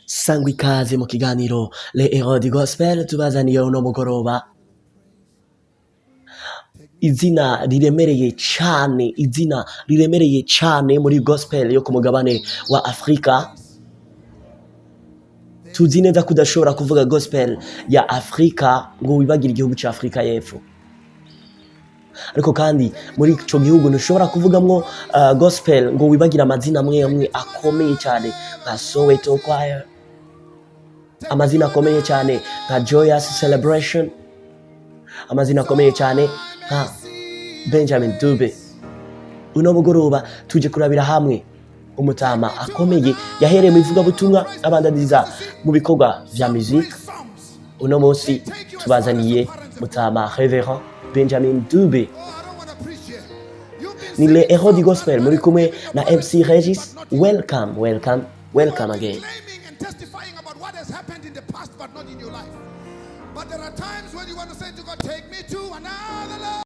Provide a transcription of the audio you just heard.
Sangwa ikaze mu kiganiro Le Héros du Gospel tubazaniye uno mugoroba izina riremereye cyane muri gospel yo ku mugabane wa Afrika. Tuzi neza ko udashobora kuvuga gospel ya Afrika ngo wibagire igihugu cya Afrika y'Epfo, ariko kandi muri ico gihugu ntushobora kuvugamwo gospel ngo wibagire amazina amwe akomeye cyane nka Soweto Choir, amazina akomeye cyane nka Joyous Celebration, amazina akomeye cyane nka DUBE. Uno mugoroba tuje kurabira hamwe umutama akomeye yahereye mu ivugabutumwa abandaniza mu bikorwa vya musique. Uno munsi tubazaniye mutama Reverend DUBE. Ni Le Héros du Gospel muri kumwe na Mc Régis. Welcome again. But there are times when you want to say to God, take me to another level.